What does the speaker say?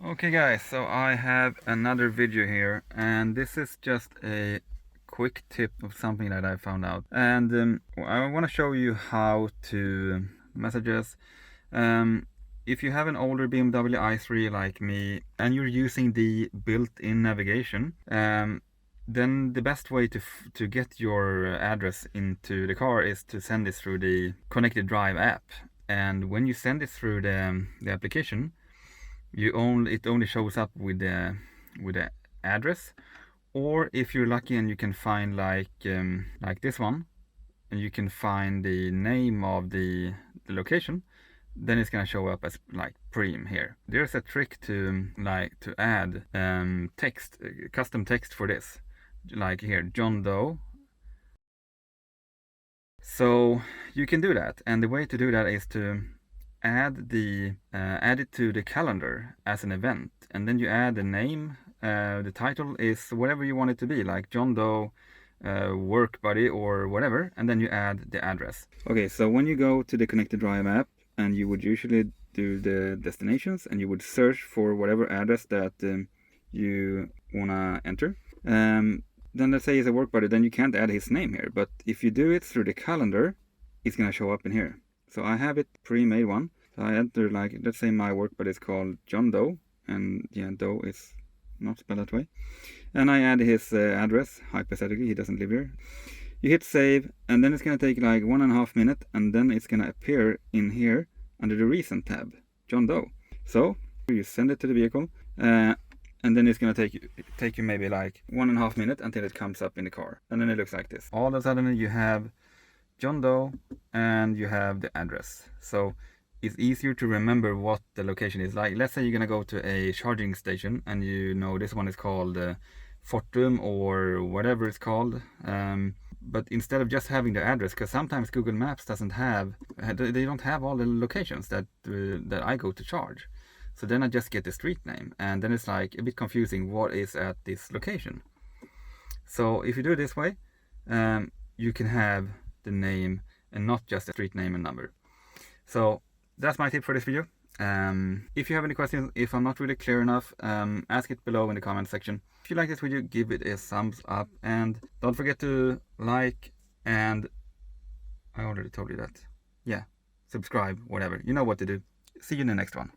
Okay guys, so I have another video here, and this is just a quick tip of something that I found out, and I want to show you how to messages. If you have an older BMW i3 like me and you're using the built-in navigation, then the best way to get your address into the car is to send it through the Connected Drive app. And when you send it through the application, it only shows up with the address. Or if you're lucky and you can find like this one, and you can find the name of the location, then it's gonna show up as like Preem here. There's a trick to add text, custom text for this, like here, John Doe. So you can do that, and the way to do that is to add it to the calendar as an event, and then you add the name. The title is whatever you want it to be, like John Doe work buddy or whatever, and then you add the address. Okay, so when you go to the Connected Drive app, and you would usually do the destinations, and you would search for whatever address that you wanna enter. Then let's say he's a work buddy, then you can't add his name here. But if you do it through the calendar, it's gonna show up in here. So I have it pre-made one. So I enter, like, let's say my work buddy is called John Doe, and yeah, Doe is not spelled that way. And I add his address, hypothetically, he doesn't live here. You hit save, and then it's gonna take like 1.5 minutes, and then it's gonna appear in here under the recent tab, John Doe. So you send it to the vehicle, and then it's gonna take you maybe like 1.5 minutes until it comes up in the car, and then it looks like this. All of a sudden you have John Doe and you have the address. So it's easier to remember what the location is. Like, let's say you're gonna go to a charging station, and you know this one is called Fortum or whatever it's called. But instead of just having the address, because sometimes Google Maps doesn't have, they don't have all the locations that I go to charge. So then I just get the street name, and then it's like a bit confusing what is at this location. So if you do it this way, you can have the name and not just the street name and number. So that's my tip for this video. If you have any questions, if I'm not really clear enough, ask it below in the comment section. If you like this video, give it a thumbs up, and don't forget to like, and I already told you that. Yeah, subscribe, whatever. You know what to do. See you in the next one.